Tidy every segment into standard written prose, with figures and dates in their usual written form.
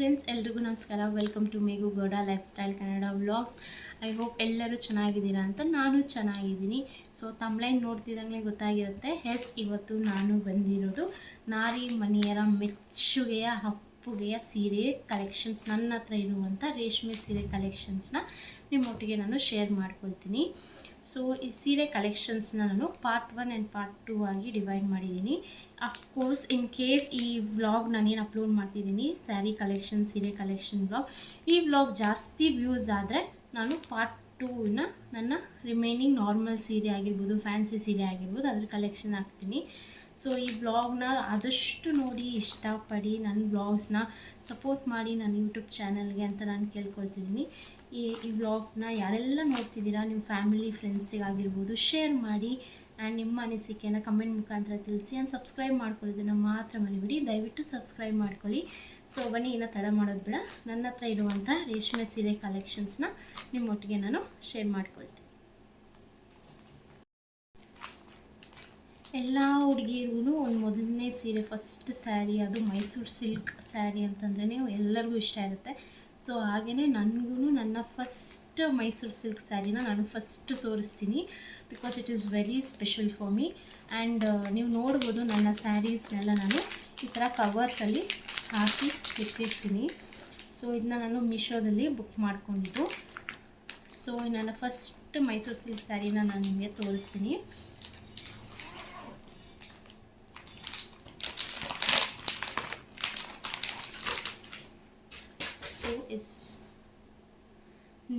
Friends, ಎಲ್ರಿಗೂ ನಮಸ್ಕಾರ. Welcome to Meghu Gowda lifestyle Kannada vlogs. I hope ಎಲ್ಲರೂ ಚೆನ್ನಾಗಿದ್ದೀರಾ ಅಂತ. ನಾನು ಚೆನ್ನಾಗಿದ್ದೀನಿ. ಸೊ ತಮ್ಲೈನ್ ನೋಡ್ತಿದ್ದಂಗೆ ಗೊತ್ತಾಗಿರುತ್ತೆ. ಇವತ್ತು ನಾನು ಬಂದಿರೋದು ನಾರಿ ಮಣಿಯರ ಮೆಚ್ಚುಗೆಯ ಹಪ್ಪುಗೆಯ ಸೀರೆ ಕಲೆಕ್ಷನ್ಸ್, ನನ್ನ ಹತ್ರ ಇರುವಂಥ ರೇಷ್ಮೆ ಸೀರೆ ಕಲೆಕ್ಷನ್ಸ್ನ ನಿಮ್ಮೊಟ್ಟಿಗೆ ನಾನು ಶೇರ್ ಮಾಡ್ಕೊಳ್ತೀನಿ. ಸೊ ಈ ಸೀರೆ ಕಲೆಕ್ಷನ್ಸ್ನ ನಾನು ಪಾರ್ಟ್ 1 ಆ್ಯಂಡ್ ಪಾರ್ಟ್ 2 ಆಗಿ ಡಿವೈಡ್ ಮಾಡಿದ್ದೀನಿ. ಅಫ್ಕೋರ್ಸ್ ಇನ್ ಕೇಸ್ ಈ ವ್ಲಾಗ್ ನಾನೇನು ಅಪ್ಲೋಡ್ ಮಾಡ್ತಿದ್ದೀನಿ, ಸ್ಯಾರಿ ಕಲೆಕ್ಷನ್, ಸೀರೆ ಕಲೆಕ್ಷನ್ ವ್ಲಾಗ್, ಈ ವ್ಲಾಗ್ ಜಾಸ್ತಿ ವ್ಯೂಸ್ ಆದರೆ ನಾನು ಪಾರ್ಟ್ 2ನ ನನ್ನ ರಿಮೈನಿಂಗ್ ನಾರ್ಮಲ್ ಸೀರೆ ಆಗಿರ್ಬೋದು, ಫ್ಯಾನ್ಸಿ ಸೀರೆ ಆಗಿರ್ಬೋದು, ಅದ್ರ ಕಲೆಕ್ಷನ್ ಹಾಕ್ತೀನಿ. ಸೊ ಈ ವ್ಲಾಗ್ನ ಆದಷ್ಟು ನೋಡಿ ಇಷ್ಟಪಡಿ, ನನ್ನ ವ್ಲಾಗ್ಸ್ನ ಸಪೋರ್ಟ್ ಮಾಡಿ ನನ್ನ ಯೂಟ್ಯೂಬ್ ಚಾನಲ್ಗೆ ಅಂತ ನಾನು ಕೇಳ್ಕೊಳ್ತಿದ್ದೀನಿ. ಈ ವ್ಲಾಗ್ನ ಯಾರೆಲ್ಲ ನೋಡ್ತಿದ್ದೀರಾ, ನಿಮ್ಮ ಫ್ಯಾಮಿಲಿ ಫ್ರೆಂಡ್ಸಿಗಾಗಿರ್ಬೋದು ಶೇರ್ ಮಾಡಿ ಆ್ಯಂಡ್ ನಿಮ್ಮ ಅನಿಸಿಕೆಯನ್ನು ಕಮೆಂಟ್ ಮುಖಾಂತರ ತಿಳಿಸಿ. ಆ್ಯಂಡ್ ಸಬ್ಸ್ಕ್ರೈಬ್ ಮಾಡ್ಕೊಳ್ಳೋದನ್ನು ಮಾತ್ರ ಮರಿಬೇಡಿ, ದಯವಿಟ್ಟು ಸಬ್ಸ್ಕ್ರೈಬ್ ಮಾಡ್ಕೊಳ್ಳಿ. ಸೊ ಬನ್ನಿ, ಇನ್ನೂ ತಡ ಮಾಡೋದು ಬೇಡ, ನನ್ನ ಹತ್ರ ಇರುವಂಥ ರೇಷ್ಮೆ ಸೀರೆ ಕಲೆಕ್ಷನ್ಸ್ನ ನಿಮ್ಮೊಟ್ಟಿಗೆ ನಾನು ಶೇರ್ ಮಾಡ್ಕೊಳ್ತೀನಿ. ಎಲ್ಲ ಹುಡುಗಿಯರಿಗೂ ಒಂದು ಮೊದಲನೇ ಸೀರೆ, ಫಸ್ಟ್ ಸ್ಯಾರಿ, ಅದು ಮೈಸೂರು ಸಿಲ್ಕ್ ಸ್ಯಾರಿ ಅಂತಂದ್ರೇ ಎಲ್ಲರಿಗೂ ಇಷ್ಟ ಇರುತ್ತೆ. ಸೊ ಹಾಗೆಯೇ ನನಗೂ ನನ್ನ ಫಸ್ಟ್ ಮೈಸೂರು ಸಿಲ್ಕ್ ಸ್ಯಾರಿನ ನಾನು ಫಸ್ಟ್ ತೋರಿಸ್ತೀನಿ, because it is very special for me. And ನೀವು ನೋಡ್ಬೋದು ನನ್ನ ಸ್ಯಾರೀಸ್ನೆಲ್ಲ ನಾನು ಈ ಥರ ಕವರ್ಸಲ್ಲಿ ಹಾಕಿ ಇಟ್ಟಿರ್ತೀನಿ. ಸೊ ಇದನ್ನ ನಾನು ಮೀಶೋದಲ್ಲಿ ಬುಕ್ ಮಾಡ್ಕೊಂಡಿದ್ದು. ಸೊ ನನ್ನ ಫಸ್ಟ್ ಮೈಸೂರು ಸಿಲ್ಕ್ ಸ್ಯಾರಿನ ನಾನು ನಿಮಗೆ ತೋರಿಸ್ತೀನಿ.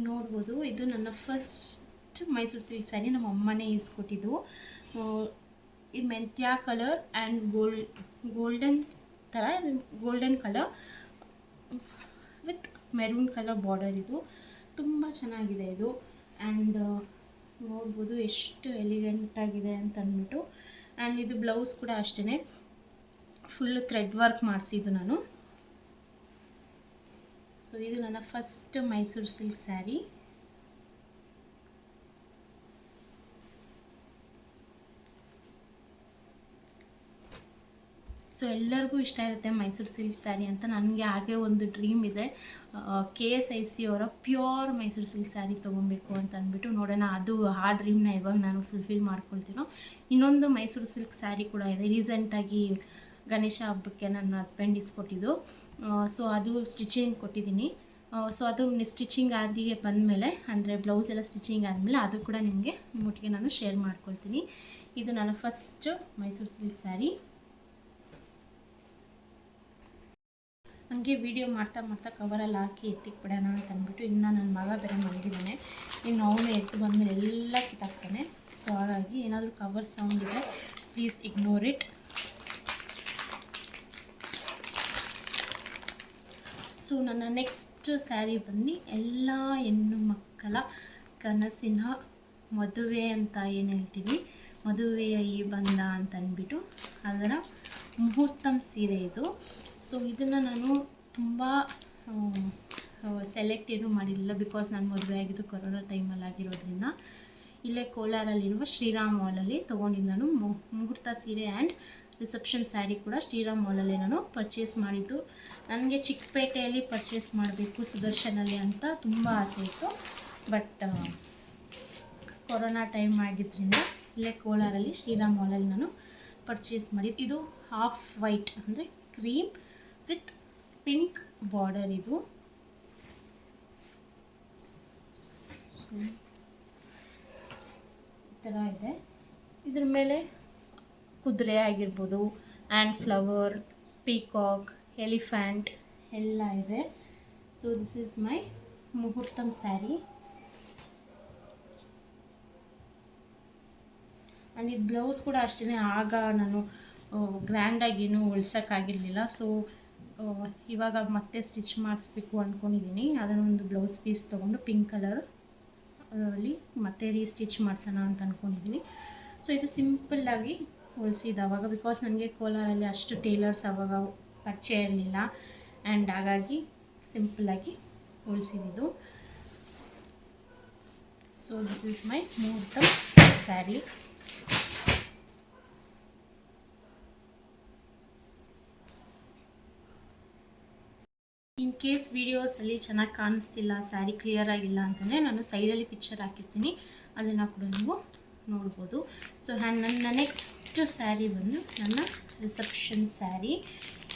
ನೋಡ್ಬೋದು, ಇದು ನನ್ನ ಫಸ್ಟ್ ಮೈಸೂರು ಸಿಲ್ಕ್ ಸ್ಯಾರಿ. ನಮ್ಮ ಅಮ್ಮನೇ ಇಸ್ಕೊಟ್ಟಿದ್ದು. ಇದು ಮೆಂತ್ಯ ಕಲರ್ ಆ್ಯಂಡ್ ಗೋಲ್ಡನ್ ಥರ, golden colour with maroon colour border. ಇದು ತುಂಬ ಚೆನ್ನಾಗಿದೆ ಇದು. ಆ್ಯಂಡ್ ನೋಡ್ಬೋದು ಎಷ್ಟು ಎಲಿಗೆಂಟಾಗಿದೆ ಅಂತ ಅಂದ್ಬಿಟ್ಟು. ಆ್ಯಂಡ್ ಇದು ಬ್ಲೌಸ್ ಕೂಡ ಅಷ್ಟೇ ಫುಲ್ಲು ಥ್ರೆಡ್ ವರ್ಕ್ ಮಾಡಿಸಿದ್ದು ನಾನು. ಸೊ ಇದು ನನ್ನ first Mysuru silk sari. So ಎಲ್ಲರಿಗೂ ಇಷ್ಟ ಇರುತ್ತೆ ಮೈಸೂರು ಸಿಲ್ಕ್ ಸ್ಯಾರಿ ಅಂತ. ನನಗೆ ಹಾಗೆ ಒಂದು ಡ್ರೀಮ್ ಇದೆ, KSIC ಅವರ ಪ್ಯೂರ್ ಮೈಸೂರು ಸಿಲ್ಕ್ ಸ್ಯಾರಿ ತೊಗೊಬೇಕು ಅಂತ ಅಂದ್ಬಿಟ್ಟು. ನೋಡೋಣ ಅದು ಆ ಡ್ರೀಮ್ನ ಇವಾಗ ನಾನು ಫುಲ್ಫಿಲ್ ಮಾಡ್ಕೊಳ್ತೀನೋ. ಇನ್ನೊಂದು ಮೈಸೂರು ಸಿಲ್ಕ್ ಸ್ಯಾರಿ ಕೂಡ ಇದೆ, ರೀಸೆಂಟಾಗಿ ಗಣೇಶ ಹಬ್ಬಕ್ಕೆ ನನ್ನ ಹಸ್ಬೆಂಡ್ ಇಸ್ಕೊಟ್ಟಿದ್ದು. ಸೊ ಅದು ಸ್ಟಿಚಿಂಗ್ ಕೊಟ್ಟಿದ್ದೀನಿ. ಸೊ ಅದು ಸ್ಟಿಚಿಂಗ್ ಆದಿಗೆ ಬಂದಮೇಲೆ, ಅಂದರೆ ಬ್ಲೌಸ್ ಎಲ್ಲ ಸ್ಟಿಚಿಂಗ್ ಆದಮೇಲೆ ಅದು ಕೂಡ ನಿಮ್ಮೊಟ್ಟಿಗೆ ನಾನು ಶೇರ್ ಮಾಡ್ಕೊಳ್ತೀನಿ. ಇದು ನನ್ನ ಫಸ್ಟ್ ಮೈಸೂರು ಸಿಲ್ಕ್ ಸ್ಯಾರಿ. ನನಗೆ ವಿಡಿಯೋ ಮಾಡ್ತಾ ಮಾಡ್ತಾ ಕವರಲ್ಲಿ ಹಾಕಿ ಎತ್ತಿಕ್ಕೆ ಬಿಡೋಣ ಅಂತ ಅಂದ್ಬಿಟ್ಟು, ಇನ್ನು ನನ್ನ ಮಗ ಬೇರೆ ಮಲಗಿದ್ದಾನೆ, ಇನ್ನು ಅವನು ಎತ್ತು ಬಂದಮೇಲೆ ಎಲ್ಲ ಕಿತ್ತಾಕ್ತಾನೆ. ಸೊ ಹಾಗಾಗಿ ಏನಾದರೂ ಕವರ್ ಸೌಂಡ್ ಇದ್ದರೆ ಪ್ಲೀಸ್ ಇಗ್ನೋರ್ ಇಟ್. ಸೊ ನನ್ನ ನೆಕ್ಸ್ಟ್ ಸ್ಯಾರಿ ಬಂದು ಎಲ್ಲ ಹೆಣ್ಣು ಮಕ್ಕಳ ಕನಸಿನ ಮದುವೆ ಅಂತ ಏನು ಹೇಳ್ತೀವಿ, ಮದುವೆಯ ಈ ಬಂಧ ಅಂತ ಅಂದ್ಬಿಟ್ಟು ಅದರ ಮುಹೂರ್ತಂ ಸೀರೆ ಇದು. ಸೊ ಇದನ್ನು ನಾನು ತುಂಬ ಸೆಲೆಕ್ಟ್ ಏನೂ ಮಾಡಿರಲಿಲ್ಲ, ಬಿಕಾಸ್ ನಾನು ಮದುವೆ ಆಗಿದ್ದು ಕೊರೋನಾ ಟೈಮಲ್ಲಿ ಆಗಿರೋದ್ರಿಂದ. ಇಲ್ಲೇ ಕೋಲಾರಲ್ಲಿರುವ ಶ್ರೀರಾಮ್ ಮಾಲಲ್ಲಿ ತೊಗೊಂಡಿದ್ದು ನಾನು ಮುಹೂರ್ತ ಸೀರೆ ಆ್ಯಂಡ್ ರಿಸೆಪ್ಷನ್ ಸ್ಯಾರಿ ಕೂಡ ಶ್ರೀರಾಮ್ ಮಾಲಲ್ಲೇ ನಾನು ಪರ್ಚೇಸ್ ಮಾಡಿದ್ದು. ನನಗೆ ಚಿಕ್ಕಪೇಟೆಯಲ್ಲಿ ಪರ್ಚೇಸ್ ಮಾಡಬೇಕು, ಸುದರ್ಶನಲ್ಲಿ ಅಂತ ತುಂಬ ಆಸೆ ಇತ್ತು. ಬಟ್ ಕೊರೋನಾ ಟೈಮ್ ಆಗಿದ್ದರಿಂದ ಇಲ್ಲೇ ಕೋಲಾರಲ್ಲಿ ಶ್ರೀರಾಮ್ ಮಾಲಲ್ಲಿ ನಾನು ಪರ್ಚೇಸ್ ಮಾಡಿದ್ದು. ಇದು ಹಾಫ್ ವೈಟ್, ಅಂದರೆ ಕ್ರೀಮ್ ವಿತ್ ಪಿಂಕ್ ಬಾರ್ಡರ್. ಇದು ಈ ಥರ ಇದೆ. ಇದ್ರ ಮೇಲೆ ಕುದುರೆ ಆಗಿರ್ಬೋದು ಆ್ಯಂಡ್ ಫ್ಲವರ್, ಪೀಕಾಕ್, ಎಲಿಫ್ಯಾಂಟ್ ಎಲ್ಲ ಇದೆ. ಸೊ ದಿಸ್ ಈಸ್ ಮೈ ಮುಹೂರ್ತಂ ಸ್ಯಾರಿ. ಆ್ಯಂಡ್ ಇದು ಬ್ಲೌಸ್ ಕೂಡ ಅಷ್ಟೇ, ಆಗ ನಾನು ಗ್ರ್ಯಾಂಡಾಗೇನು ಹೊಲ್ಸೋಕ್ಕಾಗಿರಲಿಲ್ಲ. ಸೊ ಇವಾಗ ಮತ್ತೆ ಸ್ಟಿಚ್ ಮಾಡಿಸ್ಬೇಕು ಅಂದ್ಕೊಂಡಿದ್ದೀನಿ. ಅದನ್ನೊಂದು ಬ್ಲೌಸ್ ಪೀಸ್ ತೊಗೊಂಡು ಪಿಂಕ್ ಕಲರ್ ಅಲ್ಲಿ ಮತ್ತೆ ರೀಸ್ಟಿಚ್ ಮಾಡಿಸೋಣ ಅಂತ ಅಂದ್ಕೊಂಡಿದ್ದೀನಿ. ಸೊ ಇದು ಸಿಂಪಲ್ಲಾಗಿ ಹೊಲಿಸಿದ್ದು ಆವಾಗ, ಬಿಕಾಸ್ ನನಗೆ ಕೋಲಾರಲ್ಲಿ ಅಷ್ಟು ಟೇಲರ್ಸ್ ಆವಾಗ ಪರಿಚಯ ಇರಲಿಲ್ಲ. ಆ್ಯಂಡ್ ಹಾಗಾಗಿ ಸಿಂಪಲ್ಲಾಗಿ ಹೊಲಿಸಿದ್ದು. ಸೊ ದಿಸ್ ಈಸ್ ಮೈ ಮುಹೂರ್ತಂ ಸ್ಯಾರಿ. ಇನ್ ಕೇಸ್ ವೀಡಿಯೋಸಲ್ಲಿ ಚೆನ್ನಾಗಿ ಕಾಣಿಸ್ತಿಲ್ಲ, ಸ್ಯಾರಿ ಕ್ಲಿಯರ್ ಆಗಿಲ್ಲ ಅಂತಂದರೆ ನಾನು ಸೈಡಲ್ಲಿ ಪಿಕ್ಚರ್ ಹಾಕಿರ್ತೀನಿ, ಅದನ್ನು ಕೂಡ ನೀವು ನೋಡ್ಬೋದು. ಸೊ ನನ್ನ ನೆಕ್ಸ್ಟ್ ಸ್ಯಾರಿ ಬಂದು ನನ್ನ ರಿಸೆಪ್ಷನ್ ಸ್ಯಾರಿ.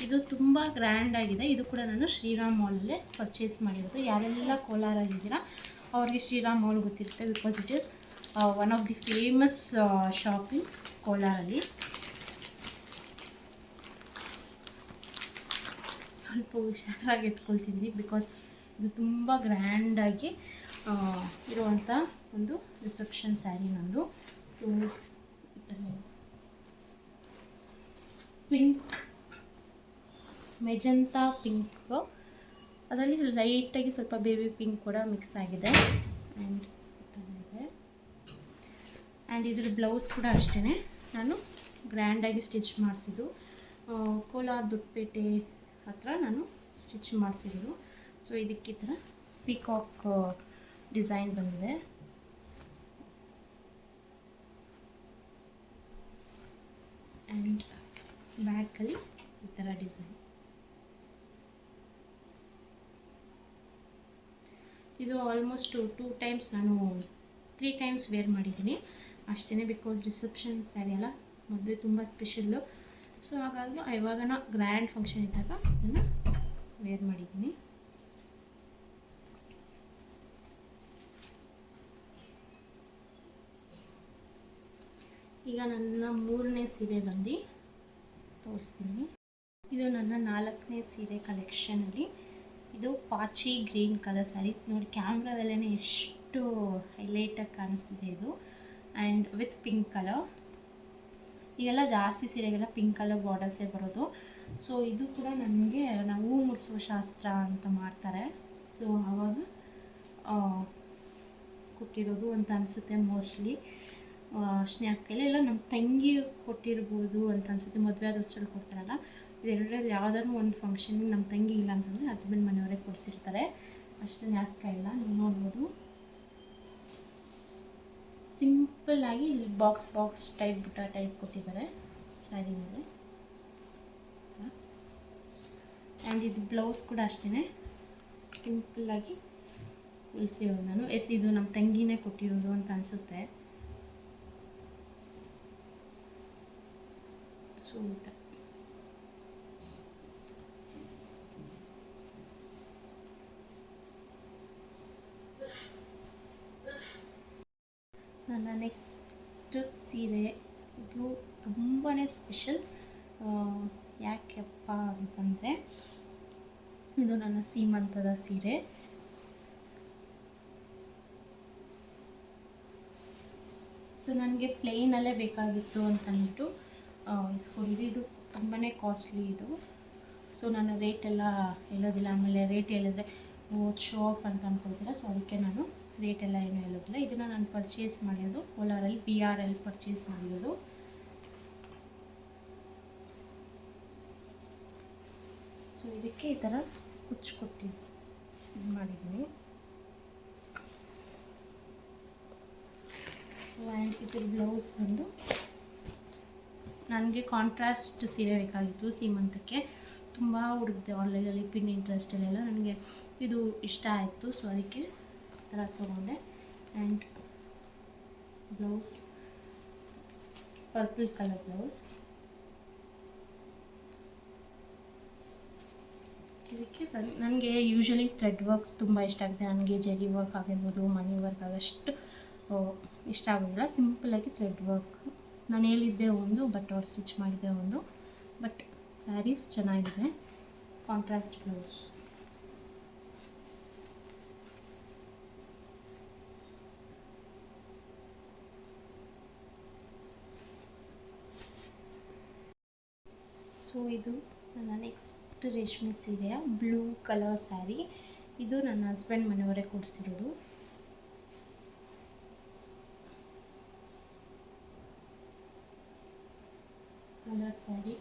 ಇದು ತುಂಬ ಗ್ರ್ಯಾಂಡಾಗಿದೆ. ಇದು ಕೂಡ ನಾನು ಶ್ರೀರಾಮ್ ಮಾಲಲ್ಲೇ ಪರ್ಚೇಸ್ ಮಾಡಿರೋದು. ಯಾರೆಲ್ಲ ಕೋಲಾರಲ್ಲಿದ್ದೀರಾ ಅವ್ರಿಗೆ ಶ್ರೀರಾಮ್ ಮಾಲ್ ಗೊತ್ತಿರುತ್ತೆ, because it is one of the famous shopping ಕೋಲಾರಲ್ಲಿ. ಸ್ವಲ್ಪ ಹುಷಾರಾಗಿ ಎತ್ಕೊಳ್ತಿದ್ದೀನಿ ಬಿಕಾಸ್ ಇದು ತುಂಬ ಗ್ರ್ಯಾಂಡಾಗಿ ಇರುವಂಥ ಒಂದು ರಿಸೆಪ್ಷನ್ ಸ್ಯಾರಿ ನಂದು. ಸೊ ಈ ಥರ ಪಿಂಕ್, ಮೆಜಂತಾ ಪಿಂಕು, ಅದರಲ್ಲಿ ಲೈಟಾಗಿ ಸ್ವಲ್ಪ ಬೇಬಿ ಪಿಂಕ್ ಕೂಡ ಮಿಕ್ಸ್ ಆಗಿದೆ. ಆ್ಯಂಡ್ ಈ ಥರ ಇದೆ. ಆ್ಯಂಡ್ ಇದ್ರ ಬ್ಲೌಸ್ ಕೂಡ ಅಷ್ಟೇ ನಾನು ಗ್ರ್ಯಾಂಡಾಗಿ ಸ್ಟಿಚ್ ಮಾಡಿಸಿದ್ದು, ಕೋಲಾರ ದೊಡ್ಡಪೇಟೆ ಹತ್ರ ನಾನು ಸ್ಟಿಚ್ ಮಾಡಿಸಿದ್ದು. ಸೊ ಇದಕ್ಕೆ ಈ ಥರ ಪಿಕಾಕ್ ಡಿಸೈನ್ ಬಂದಿದೆ. ಆ್ಯಂಡ್ ಬ್ಯಾಕಲ್ಲಿ ಈ ಥರ ಡಿಸೈನ್. ಇದು ಆಲ್ಮೋಸ್ಟ್ 2 ಟೈಮ್ಸ್, ನಾನು 3 ಟೈಮ್ಸ್ ವೇರ್ ಮಾಡಿದ್ದೀನಿ ಅಷ್ಟೇ. ಬಿಕಾಸ್ ರಿಸೆಪ್ಷನ್ ಸ್ಯಾರಿ ಅಲ್ಲ, ಮದುವೆ ತುಂಬ ಸ್ಪೆಷಲ್ಲು. ಸೊ ಹಾಗಾಗಿ ಇವಾಗ ಗ್ರ್ಯಾಂಡ್ ಫಂಕ್ಷನ್ ಇದ್ದಾಗ ಇದನ್ನು ವೇರ್ ಮಾಡಿದ್ದೀನಿ. ಈಗ ನನ್ನ 3ನೇ ಸೀರೆ ಬಂದು ತೋರಿಸ್ತೀನಿ. ಇದು ನನ್ನ 4ನೇ ಸೀರೆ ಕಲೆಕ್ಷನಲ್ಲಿ. ಇದು ಪಾಚಿ ಗ್ರೀನ್ ಕಲರ್ ಸ್ಯಾರಿ. ನೋಡಿ ಕ್ಯಾಮ್ರಾದಲ್ಲೇ ಎಷ್ಟು ಹೈಲೈಟಾಗಿ ಕಾಣಿಸ್ತಿದೆ ಇದು. And with pink colour. ಈಗೆಲ್ಲ ಜಾಸ್ತಿ ಸೀರೆಗೆಲ್ಲ ಪಿಂಕ್ ಕಲರ್ ಬಾರ್ಡರ್ಸೇ ಬರೋದು. ಸೊ ಇದು ಕೂಡ ನನಗೆ ನಾವು ಮುಡಿಸುವ ಶಾಸ್ತ್ರ ಅಂತ ಮಾಡ್ತಾರೆ, ಸೊ ಆವಾಗ ಕೊಟ್ಟಿರೋದು ಅಂತ ಅನಿಸುತ್ತೆ. ಮೋಸ್ಟ್ಲಿ ಸ್ನ್ಯಾಪಲ್ಲಿ ಎಲ್ಲ ನಮ್ಮ ತಂಗಿ ಕೊಟ್ಟಿರ್ಬೋದು ಅಂತ ಅನಿಸುತ್ತೆ. ಮದುವೆ ಆದಷ್ಟರಲ್ಲಿ ಕೊಡ್ತಾರಲ್ಲ, ಇದೆರಡರಲ್ಲಿ ಯಾವುದಾದ್ರು ಒಂದು ಫಂಕ್ಷನ್ಗೆ ನಮ್ಮ ತಂಗಿ ಇಲ್ಲ ಅಂತಂದರೆ ಹಸ್ಬೆಂಡ್ ಮನೆಯವರೇ ಕೊಡಿಸಿರ್ತಾರೆ. ಅಷ್ಟು ಜ್ಞಾಪಕ ಇಲ್ಲ, ನೀವು ನೋಡ್ಬೋದು. ಸಿಂಪಲ್ಲಾಗಿ ಇಲ್ಲಿ ಬಾಕ್ಸ್ ಟೈಪ್ ಬುಟ್ಟ ಟೈಪ್ ಕೊಟ್ಟಿದ್ದಾರೆ ಸ್ಯಾರಿ ಮೇಲೆ. ಆ್ಯಂಡ್ ಇದು ಬ್ಲೌಸ್ ಕೂಡ ಅಷ್ಟೇ ಸಿಂಪಲ್ಲಾಗಿ ಹೊಲಿಸಿರೋದು ನಾನು. ಇದು ನಮ್ಮ ತಂಗಿನೇ ಕೊಟ್ಟಿರೋದು ಅಂತ ಅನಿಸುತ್ತೆ. ಸೊ ನನ್ನ ನೆಕ್ಸ್ಟ್ ಸೀರೆ ಇದು ತುಂಬಾ ಸ್ಪೆಷಲ್. ಯಾಕೆಪ್ಪ ಅಂತಂದರೆ ಇದು ನನ್ನ ಸೀಮಂತದ ಸೀರೆ. ಸೊ ನನಗೆ ಪ್ಲೇನಲ್ಲೇ ಬೇಕಾಗಿತ್ತು ಅಂತಂದ್ಬಿಟ್ಟು ಇಸ್ಕೊಂಡಿದ್ದು. ಇದು ತುಂಬಾ ಕಾಸ್ಟ್ಲಿ ಇದು. ಸೊ ನಾನು ರೇಟೆಲ್ಲ ಹೇಳೋದಿಲ್ಲ, ಆಮೇಲೆ ರೇಟ್ ಹೇಳಿದ್ರೆ ಶೋ ಆಫ್ ಅಂತ ಅಂದ್ಕೊಳ್ತೀರ. ಸೊ ಅದಕ್ಕೆ ನಾನು ರೇಟೆಲ್ಲ ಏನೂ ಹೇಳೋದಿಲ್ಲ. ಇದನ್ನು ನಾನು ಪರ್ಚೇಸ್ ಮಾಡಿರೋದು ಕೋಲಾರಲ್ಲಿ BRL ಪರ್ಚೇಸ್ ಮಾಡಿರೋದು. ಸೊ ಇದಕ್ಕೆ ಈ ಥರ ಕುಚ್ಚು ಕೊಟ್ಟು ಇದು ಮಾಡಿದ್ದೀನಿ. ಸೊ ಆ್ಯಂಡ್ ಇದ್ರ ಬ್ಲೌಸ್ ಬಂದು ನನಗೆ ಕಾಂಟ್ರಾಸ್ಟ್ ಸೀರೆ ಬೇಕಾಗಿತ್ತು ಸೀಮಂತಕ್ಕೆ. ತುಂಬ ಹುಡುಕಿದೆ ಆನ್ಲೈನಲ್ಲಿ, Pinterestಲ್ಲೆಲ್ಲ. ನನಗೆ ಇದು ಇಷ್ಟ ಆಯಿತು, ಸೊ ಅದಕ್ಕೆ ಥರ ತೊಗೊಂಡೆ. And blouse purple colour blouse. ಇದಕ್ಕೆ ನನಗೆ ಯೂಶ್ವಲಿ ಥ್ರೆಡ್ ವರ್ಕ್ಸ್ ತುಂಬ ಇಷ್ಟ ಆಗುತ್ತೆ. ನನಗೆ ಜರಿ ವರ್ಕ್ ಆಗಿರ್ಬೋದು, ಮನಿ ವರ್ಕ್ ಆಗಷ್ಟು ಇಷ್ಟ ಆಗೋದಿಲ್ಲ. ಸಿಂಪಲ್ಲಾಗಿ ಥ್ರೆಡ್ ವರ್ಕ್ ನಾನು ಹೇಳಿದ್ದೆ ಒಂದು, ಬಟ್ ಅವ್ರು ಸ್ಟಿಚ್ ಮಾಡಿದ್ದೆ ಒಂದು. ಬಟ್ ಸ್ಯಾರೀಸ್ ಚೆನ್ನಾಗಿದೆ. Contrast blouse. ಸೊ ಇದು ನನ್ನ ನೆಕ್ಸ್ಟ್ ರೇಷ್ಮೆ ಸೀರೆಯ ಬ್ಲೂ ಕಲರ್ ಸ್ಯಾರಿ. ಇದು ನನ್ನ ಹಸ್ಬೆಂಡ್ ಮನೆಯವರೇ ಕೊಡಿಸಿರೋದು. ಕಲರ್ ಸ್ಯಾರಿ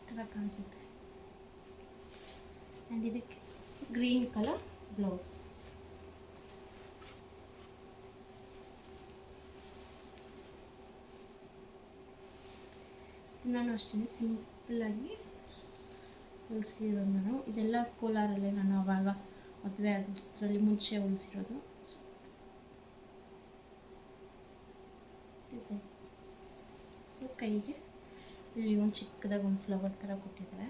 ಥರ ಕಾಣಿಸುತ್ತೆ. ಆ್ಯಂಡ್ ಇದಕ್ಕೆ ಗ್ರೀನ್ ಕಲರ್ ಬ್ಲೌಸ್. ನಾನು ಅಷ್ಟೇ ಸಿಂಪಲ್ ಸಿಂಪಲ್ಲಾಗಿ ಹೊಲಿಸಿರೋದು ನಾನು. ಇದೆಲ್ಲ ಕೋಲಾರಲ್ಲೇ ನಾನು ಆವಾಗ ಮದುವೆ ಅದರಲ್ಲಿ ಮುಂಚೆ ಹೊಲಿಸಿರೋದು. ಡಿಸೈನ್ ಸೊ ಕೈಗೆ ಇಲ್ಲಿ ಒಂದು ಚಿಕ್ಕದಾಗಿ ಒಂದು ಫ್ಲವರ್ ಥರ ಕೊಟ್ಟಿದ್ದಾರೆ.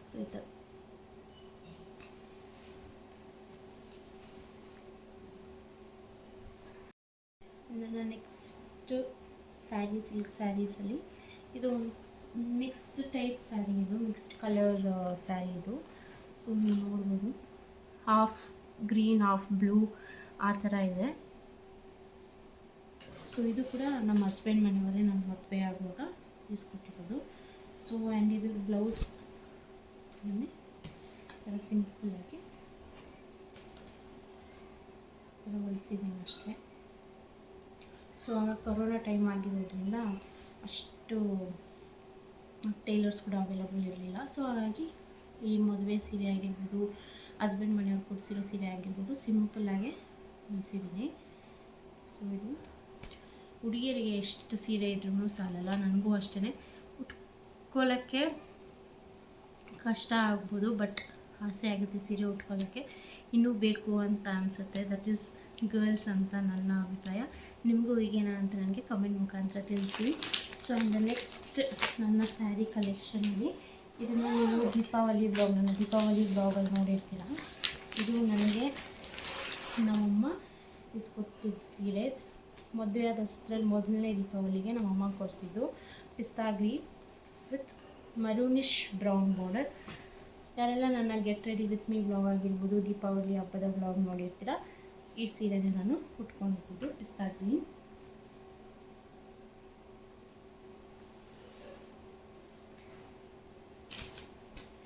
ಸೊ ಈ ಥರ ನನ್ನ ನೆಕ್ಸ್ಟ್ ಸ್ಯಾರಿ, ಸಿಲ್ಕ್ ಸ್ಯಾರೀಸಲ್ಲಿ ಇದು ಮಿಕ್ಸ್ಡ್ ಟೈಪ್ ಸ್ಯಾರಿ, ಇದು ಮಿಕ್ಸ್ಡ್ ಕಲರ್ ಸ್ಯಾರಿ ಇದು. ಸೊ ನೀವು ನೋಡ್ಬೋದು, ಹಾಫ್ ಗ್ರೀನ್ ಹಾಫ್ ಬ್ಲೂ ಆ ಥರ ಇದೆ. ಸೊ ಇದು ಕೂಡ ನಮ್ಮ ಹಸ್ಬೆಂಡ್ ಮನೆಯವರೇ ನನ್ನ ಮದುವೆ ಆಗುವಾಗ ಇಸ್ಕೊಟ್ಟಿರೋದು. ಸೊ ಆ್ಯಂಡ್ ಇದು ಬ್ಲೌಸ್ ಥರ ಸಿಂಪಲ್ಲಾಗಿ ಥರ ಹೊಲಿಸಿದ್ದೀನಿ ಅಷ್ಟೇ. ಸೊ ಆವಾಗ ಕೊರೋನಾ ಟೈಮ್ ಆಗಿರೋದ್ರಿಂದ ಅಷ್ಟು ಟೈಲರ್ಸ್ ಕೂಡ ಅವೈಲಬಲ್ ಇರಲಿಲ್ಲ. ಸೊ ಹಾಗಾಗಿ ಈ ಮದುವೆ ಸೀರೆ ಆಗಿರ್ಬೋದು, ಹಸ್ಬೆಂಡ್ ಮನೆಯವ್ರು ಕೊಡಿಸಿರೋ ಸೀರೆ ಆಗಿರ್ಬೋದು, ಸಿಂಪಲ್ಲಾಗೆ ಹೊಲಿಸಿದ್ದೀನಿ. ಸೊ ಇದು ಹುಡುಗಿಯರಿಗೆ ಎಷ್ಟು ಸೀರೆ ಇದ್ರೂ ಸಾಲಲ್ಲ, ನನಗೂ ಅಷ್ಟೇ. ಉಟ್ಕೊಳ್ಳೋಕ್ಕೆ ಕಷ್ಟ ಆಗ್ಬೋದು, ಬಟ್ ಆಸೆ ಆಗುತ್ತೆ ಸೀರೆ ಉಟ್ಕೊಳ್ಳೋಕ್ಕೆ, ಇನ್ನೂ ಬೇಕು ಅಂತ ಅನಿಸುತ್ತೆ. ದಟ್ ಈಸ್ ಗರ್ಲ್ಸ್ ಅಂತ ನನ್ನ ಅಭಿಪ್ರಾಯ. ನಿಮಗೂ ಹೀಗೇನಾ ಅಂತ ನನಗೆ ಕಮೆಂಟ್ ಮುಖಾಂತರ ತಿಳಿಸಿ. ಸೊ ಆ್ಯಂಡ್ ನೆಕ್ಸ್ಟ್ ನನ್ನ ಸ್ಯಾರಿ ಕಲೆಕ್ಷನಲ್ಲಿ ಇದನ್ನು ನೀವು ದೀಪಾವಳಿ ಬ್ಲಾಗಲ್ಲಿ ನೋಡಿರ್ತೀರ. ಇದು ನನಗೆ ನಮ್ಮಮ್ಮ ಇಸ್ಕೊಟ್ಟಿದ್ದ ಸೀರೆ. ಮದುವೆ ಆದ ಹೊಸದ್ರಲ್ಲಿ ಮೊದಲನೇ ದೀಪಾವಳಿಗೆ ನಮ್ಮಮ್ಮ ಕೊಡಿಸಿದ್ದು. ಪಿಸ್ತಾ ಗ್ರೀನ್ ವಿತ್ ಮರೂನಿಶ್ ಬ್ರೌನ್ ಬಾರ್ಡರ್. ಯಾರೆಲ್ಲ ನನ್ನ get ready with me blog ಆಗಿರ್ಬೋದು, ದೀಪಾವಳಿ ಹಬ್ಬದ ಬ್ಲಾಗ್ ನೋಡಿರ್ತೀರ, ಈ ಸೀರೆನೇ ನಾನು ಉಟ್ಕೊಂಡಿದ್ದು ಪಿಸ್ತಾ ಗ್ರೀನ್.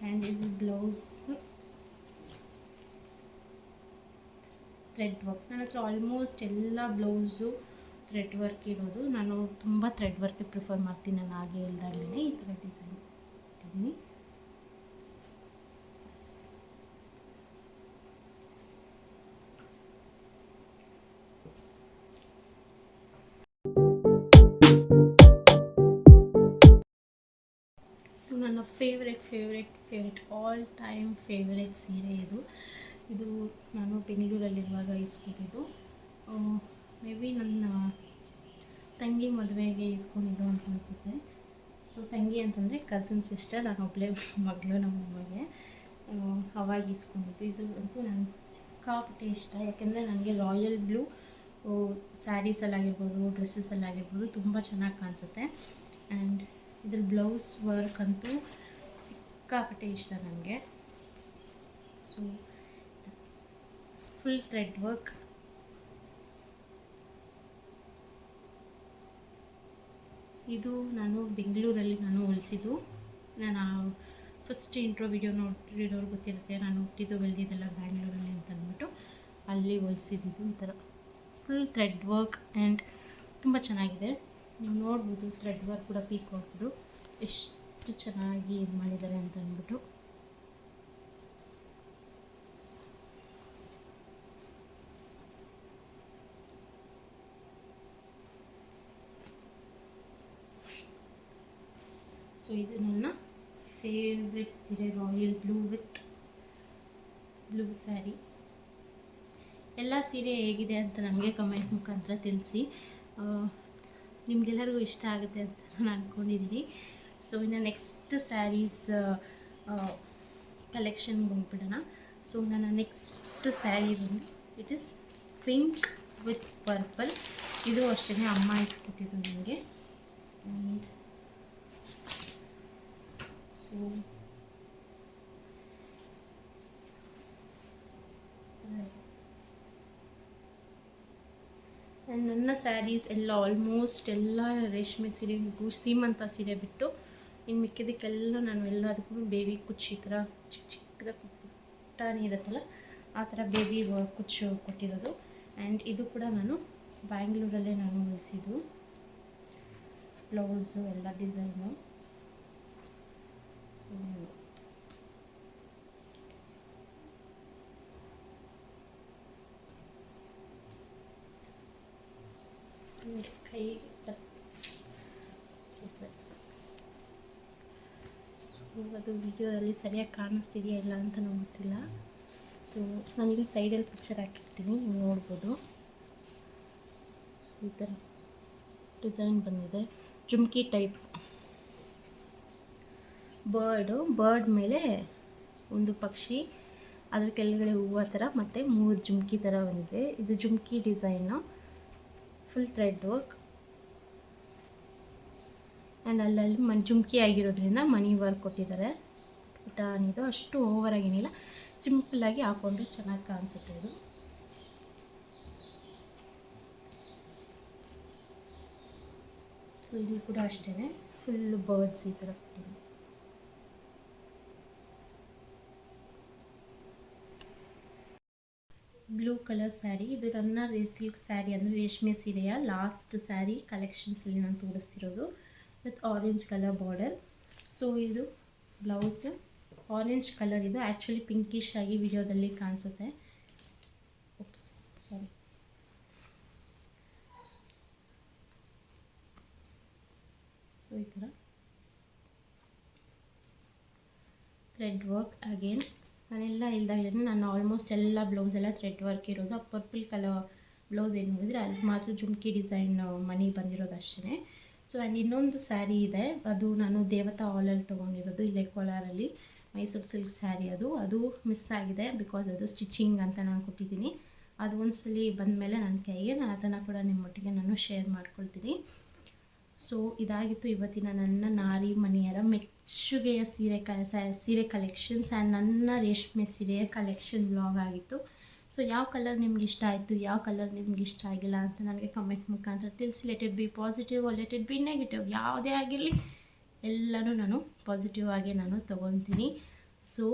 ಆ್ಯಂಡ್ ಇದು ಬ್ಲೌಸ್ ಥ್ರೆಡ್ ವರ್ಕ್. ನನ್ನ ಹತ್ರ ಆಲ್ಮೋಸ್ಟ್ ಎಲ್ಲ ಬ್ಲೌಸು ಥ್ರೆಡ್ ವರ್ಕ್ ಇರೋದು. ನಾನು ತುಂಬ ಥ್ರೆಡ್ ವರ್ಕ್ ಪ್ರಿಫರ್ ಮಾಡ್ತೀನಿ. ನಾನು ಹಾಗೆ ಇಲ್ದಾಗಲೇ ಈ ಥರ ಡಿಸೈನ್ ಇಟ್ಟಿದ್ದೀನಿ. ಇದು ನನ್ನ ಫೇವ್ರೆಟ್ ಆಲ್ ಟೈಮ್ ಫೇವ್ರೆಟ್ ಸೀರೆ ಇದು ನಾನು ಬೆಂಗಳೂರಲ್ಲಿರುವಾಗ ಇಸ್ಕೊಂಡಿದ್ದು. ಮೇ ಬಿ ನನ್ನ ತಂಗಿ ಮದುವೆಗೆ ಇಸ್ಕೊಂಡಿದ್ದು ಅಂತ ಅನಿಸುತ್ತೆ. ಸೊ ತಂಗಿ ಅಂತಂದರೆ ಕಸಿನ್ ಸಿಸ್ಟರ್, ನಾನು ಒಬ್ಬಳೇ ಮಗಳು ನಮ್ಮಮ್ಮಗೆ. ಅವಾಗ ಇಸ್ಕೊಂಡಿದ್ದು. ಇದು ಅಂತೂ ನನಗೆ ಸಿಕ್ಕಾಪಟ್ಟೆ ಇಷ್ಟ, ಯಾಕೆಂದರೆ ನನಗೆ ರಾಯಲ್ ಬ್ಲೂ ಸ್ಯಾರೀಸಲ್ಲಾಗಿರ್ಬೋದು, ಡ್ರೆಸ್ಸಸ್ಸಲ್ಲಾಗಿರ್ಬೋದು ತುಂಬ ಚೆನ್ನಾಗಿ ಕಾಣಿಸುತ್ತೆ. ಆ್ಯಂಡ್ ಇದ್ರ ಬ್ಲೌಸ್ ವರ್ಕ್ ಅಂತೂ ಸಿಕ್ಕಾಪಟ್ಟೆ ಇಷ್ಟ ನನಗೆ. So full thread work. ಇದು ನಾನು ಬೆಂಗಳೂರಲ್ಲಿ ಹೊಲಿಸಿದ್ದು. ನಾನು ಫಸ್ಟ್ ಇಂಟ್ರೋ ವಿಡಿಯೋ ನೋಡಿರೋರು ಗೊತ್ತಿರುತ್ತೆ, ನಾನು ಹುಟ್ಟಿದ್ದು ಬೆಳೆದಿದ್ದೆಲ್ಲ ಬ್ಯಾಂಗ್ಳೂರಲ್ಲಿ ಅಂತ ಅಂದ್ಬಿಟ್ಟು ಅಲ್ಲಿ ಹೊಲಿಸಿದ್ದು. ಈ ಥರ ಫುಲ್ ಥ್ರೆಡ್ ವರ್ಕ್ ಆ್ಯಂಡ್ ತುಂಬ ಚೆನ್ನಾಗಿದೆ. ನೀವು ನೋಡ್ಬೋದು, ಥ್ರೆಡ್ ವರ್ಕ್ ಕೂಡ ಪೀಕ್ ಹೋಗ್ಬೋದು ಎಷ್ಟು ಚೆನ್ನಾಗಿ ಇದು ಮಾಡಿದ್ದಾರೆ ಅಂತ ಅಂದ್ಬಿಟ್ಟು. ಸೊ ಇದು ನನ್ನ ಫೇವ್ರೆಟ್ ಸೀರೆ, royal blue with blue sari. ಎಲ್ಲ ಸೀರೆ ಹೇಗಿದೆ ಅಂತ ನನಗೆ ಕಮೆಂಟ್ ಮುಖಾಂತರ ತಿಳಿಸಿ. ನಿಮಗೆಲ್ಲರಿಗೂ ಇಷ್ಟ ಆಗುತ್ತೆ ಅಂತ ನಾನು ಅಂದ್ಕೊಂಡಿದ್ದೀನಿ. ಸೊ ಇನ್ನು ನೆಕ್ಸ್ಟ್ ಸ್ಯಾರೀಸ್ ಕಲೆಕ್ಷನ್ಗೆ ಬಂದುಬಿಡೋಣ. ಸೊ ನನ್ನ ನೆಕ್ಸ್ಟ್ ಸ್ಯಾರಿ ಬಂದು it is pink with purple. ಇದು ಅಷ್ಟೇ ಅಮ್ಮ ಇಸ್ಕೊಟ್ಟಿದ್ದು ನನಗೆ. ಆ್ಯಂಡ್ ಸೊ ಆ್ಯಂಡ್ ನನ್ನ ಸ್ಯಾರೀಸ್ ಎಲ್ಲ ಆಲ್ಮೋಸ್ಟ್ ಎಲ್ಲ ರೇಷ್ಮೆ ಸೀರೆ, ಸೀಮಂತ ಸೀರೆ ಬಿಟ್ಟು ಇನ್ನು ಮಿಕ್ಕಿದ್ದಕ್ಕೆಲ್ಲ ನಾನು ಎಲ್ಲದಕ್ಕೂ ಬೇಬಿ ಕುಚ್ಚು, ಈ ಥರ ಚಿಕ್ಕದಾಗಿ ಪುಟ್ಟಾಣಿ ಇರುತ್ತಲ್ಲ ಆ ಥರ ಬೇಬಿ ಕುಚ್ಚು ಕೊಟ್ಟಿರೋದು. ಆ್ಯಂಡ್ ಇದು ಕೂಡ ನಾನು ಬ್ಯಾಂಗ್ಳೂರಲ್ಲೇ ಹೊಲಿಸಿದ್ದು. ಬ್ಲೌಸು ಎಲ್ಲ ಡಿಸೈನು. ಸೊ ಕೈ ಸೊ ಅದು ವಿಡಿಯೋದಲ್ಲಿ ಸರಿಯಾಗಿ ಕಾಣಿಸ್ತಿದೆಯಾ ಇಲ್ಲ ಅಂತ ನಂಗೆ ಗೊತ್ತಿಲ್ಲ. ಸೊ ನಾನಿಲ್ಲಿ ಸೈಡಲ್ಲಿ ಪಿಕ್ಚರ್ ಹಾಕಿರ್ತೀನಿ, ನೀವು ನೋಡ್ಬೋದು. ಸೊ ಈ ಥರ ಡಿಸೈನ್ ಬಂದಿದೆ, ಜುಮ್ಕಿ ಟೈಪ್ ಬರ್ಡ್ ಮೇಲೆ ಒಂದು ಪಕ್ಷಿ, ಅದ್ರ ಕೆಳಗಡೆ ಹೂವು ಥರ ಮತ್ತು 3 ಜುಮ್ಕಿ ಥರ ಬಂದಿದೆ. ಇದು ಜುಮ್ಕಿ design, full thread work and ಅಲ್ಲಲ್ಲಿ ಜುಮ್ಕಿ ಆಗಿರೋದ್ರಿಂದ ಮನಿ ವರ್ಕ್ ಕೊಟ್ಟಿದ್ದಾರೆ. ಪುಟಾಣಿದು ಅಷ್ಟು ಓವರಾಗೇನಿಲ್ಲ, ಸಿಂಪಲ್ಲಾಗಿ ಹಾಕ್ಕೊಂಡ್ರೆ ಚೆನ್ನಾಗಿ ಕಾಣಿಸುತ್ತೆ ಇದು. ಸೊ ಇಲ್ಲಿ ಕೂಡ ಅಷ್ಟೇ ಫುಲ್ ಬರ್ಡ್ಸ್ ಈ ಥರ ಕೊಟ್ಟಿದೆ. ಬ್ಲೂ ಕಲರ್ ಸ್ಯಾರಿ, ಇದು ನನ್ನ ಸಿಲ್ಕ್ ಸ್ಯಾರಿ ಅಂದರೆ ರೇಷ್ಮೆ ಸೀರೆಯ ಲಾಸ್ಟ್ ಸ್ಯಾರಿ ಕಲೆಕ್ಷನ್ಸಲ್ಲಿ ನಾನು ತೋರಿಸ್ತಿರೋದು, with orange colour border. So ಇದು ಬ್ಲೌಸ್ ಆರೆಂಜ್ ಕಲರ್, ಇದು ಆ್ಯಕ್ಚುಲಿ ಪಿಂಕಿಶ್ ಆಗಿ ವಿಡಿಯೋದಲ್ಲಿ ಕಾಣಿಸುತ್ತೆ. ಸಾರಿ. ಸೊ ಈ ಥರ ಥ್ರೆಡ್ ವರ್ಕ್ ಅಗೇನ್, ನಾನೆಲ್ಲ ಇಲ್ದಾಗಲೇ ನಾನು ಆಲ್ಮೋಸ್ಟ್ ಎಲ್ಲ ಬ್ಲೌಸ್ ಎಲ್ಲ ಥ್ರೆಡ್ ವರ್ಕ್ ಇರೋದು. ಆ ಪರ್ಪಲ್ ಕಲರ್ ಬ್ಲೌಸ್ ಏನು ನೋಡಿದರೆ ಅಲ್ಲಿ ಮಾತ್ರ ಜುಮ್ಕಿ ಡಿಸೈನ್ ಮನಿ ಬಂದಿರೋದು ಅಷ್ಟೇ. ಸೊ ಆ್ಯಂಡ್ ಇನ್ನೊಂದು ಸ್ಯಾರಿ ಇದೆ, ಅದು ನಾನು ದೇವತಾ ಹಾಲಲ್ಲಿ ತೊಗೊಂಡಿರೋದು, ಇಲ್ಲೇ ಕೋಲಾರಲ್ಲಿ ಮೈಸೂರು ಸಿಲ್ಕ್ ಸ್ಯಾರಿ. ಅದು ಮಿಸ್ ಆಗಿದೆ, ಬಿಕಾಸ್ ಅದು ಸ್ಟಿಚಿಂಗ್ ಅಂತ ನಾನು ಕೊಟ್ಟಿದ್ದೀನಿ. ಅದು ಒಂದ್ಸಲಿ ಬಂದಮೇಲೆ ನನ್ನ ಕೈಗೆ ನಾನು ಅದನ್ನು ಕೂಡ ನಿಮ್ಮೊಟ್ಟಿಗೆ ನಾನು ಶೇರ್ ಮಾಡ್ಕೊಳ್ತೀನಿ. ಸೊ ಇದಾಗಿತ್ತು ಇವತ್ತಿನ ನನ್ನ ನಾರಿ ಮಣಿಯರ ಮೆಚ್ಚುಗೆಯ ಸೀರೆ ಕಲೆಕ್ಷನ್ಸ್ ಆ್ಯಂಡ್ ನನ್ನ ರೇಷ್ಮೆ ಸೀರೆಯ ಕಲೆಕ್ಷನ್ ವ್ಲಾಗ್ ಆಗಿತ್ತು. ಸೊ ಯಾವ ಕಲರ್ ನಿಮ್ಗೆ ಇಷ್ಟ ಆಯಿತು, ಯಾವ ಕಲರ್ ನಿಮ್ಗೆ ಇಷ್ಟ ಆಗಿಲ್ಲ ಅಂತ ನನಗೆ ಕಮೆಂಟ್ ಮುಖಾಂತರ ತಿಳಿಸಿ. Let it be positive or let it be negative, ಯಾವುದೇ ಆಗಿರಲಿ ಎಲ್ಲನೂ ನಾನು ಪಾಸಿಟಿವ್ ಆಗಿ ನಾನು ತೊಗೊತೀನಿ. ಸೊ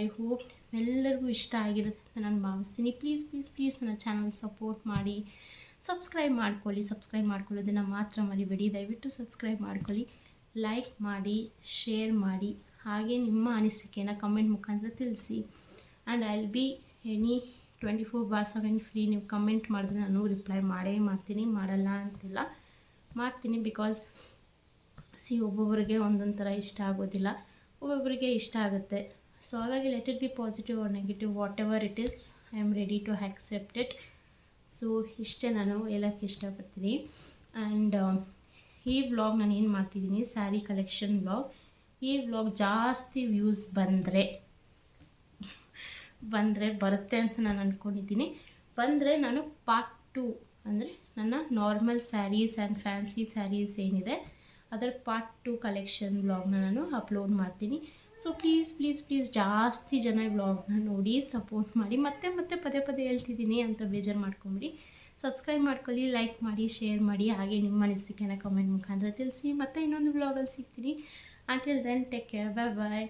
ಐ ಹೋಪ್ ಎಲ್ಲರಿಗೂ ಇಷ್ಟ ಆಗಿರುತ್ತೆ ಅಂತ ನಾನು ಭಾವಿಸ್ತೀನಿ. ಪ್ಲೀಸ್ ನನ್ನ ಚಾನಲ್ ಸಪೋರ್ಟ್ ಮಾಡಿ, ಸಬ್ಸ್ಕ್ರೈಬ್ ಮಾಡ್ಕೊಳ್ಳೋದನ್ನು ಮಾತ್ರ ಮರಿಬೇಡಿ. ದಯವಿಟ್ಟು ಸಬ್ಸ್ಕ್ರೈಬ್ ಮಾಡ್ಕೊಳ್ಳಿ, ಲೈಕ್ ಮಾಡಿ, ಶೇರ್ ಮಾಡಿ, ಹಾಗೆ ನಿಮ್ಮ ಅನಿಸಿಕೆಯನ್ನು ಕಮೆಂಟ್ ಮುಖಾಂತರ ತಿಳಿಸಿ. And I will be 24/7 free. ನೀವು ಕಮೆಂಟ್ ಮಾಡಿದ್ರೆ ನಾನು ರಿಪ್ಲೈ ಮಾಡ್ತೀನಿ, ಮಾಡಲ್ಲ ಅಂತಿಲ್ಲ, ಮಾಡ್ತೀನಿ. ಬಿಕಾಸ್ ಒಬ್ಬೊಬ್ಬರಿಗೆ ಒಂದೊಂದು ಥರ ಇಷ್ಟ ಆಗೋದಿಲ್ಲ, ಒಬ್ಬೊಬ್ಬರಿಗೆ ಇಷ್ಟ ಆಗುತ್ತೆ. ಸೊ ಹಾಗಾಗಿ let it be positive or negative, whatever it is, I am ready to accept it. So ಇಷ್ಟೇ ನಾನು ಹೇಳೋಕ್ಕೆ ಇಷ್ಟಪಡ್ತೀನಿ. ಆ್ಯಂಡ್ ಈ ವ್ಲಾಗ್ ನಾನು ಏನು ಮಾಡ್ತಿದ್ದೀನಿ, ಸ್ಯಾರಿ ಕಲೆಕ್ಷನ್ ವ್ಲಾಗ್. ಈ ವ್ಲಾಗ್ ಜಾಸ್ತಿ ವ್ಯೂಸ್ ಬಂದರೆ ಬರುತ್ತೆ ಅಂತ ನಾನು ಅಂದ್ಕೊಂಡಿದ್ದೀನಿ. ಬಂದರೆ ನಾನು ಪಾರ್ಟ್ 2 ಅಂದರೆ ನನ್ನ normal saris and fancy saris ಏನಿದೆ ಅದರ ಪಾರ್ಟ್ 2 ಕಲೆಕ್ಷನ್ ವ್ಲಾಗ್ನ ನಾನು ಅಪ್ಲೋಡ್ ಮಾಡ್ತೀನಿ. ಸೊ ಪ್ಲೀಸ್ ಜಾಸ್ತಿ ಜನ ವ್ಲಾಗ್ನ ನೋಡಿ ಸಪೋರ್ಟ್ ಮಾಡಿ. ಮತ್ತೆ ಪದೇ ಹೇಳ್ತಿದ್ದೀನಿ ಅಂತ ಬೇಜಾರು ಮಾಡ್ಕೊಂಬಿಡಿ. ಸಬ್ಸ್ಕ್ರೈಬ್ ಮಾಡ್ಕೊಳ್ಳಿ, ಲೈಕ್ ಮಾಡಿ, ಶೇರ್ ಮಾಡಿ, ಹಾಗೆ ನಿಮ್ಮ ಅನಿಸಿಕೆನ ಕಮೆಂಟ್ ಮುಖಾಂತರ ತಿಳಿಸಿ. ಮತ್ತೆ ಇನ್ನೊಂದು ವ್ಲಾಗಲ್ಲಿ ಸಿಗ್ತೀನಿ. ಅಂಟಿಲ್ ದೆನ್ ಟೇಕ್ ಕೇರ್, ಬಾಯ್.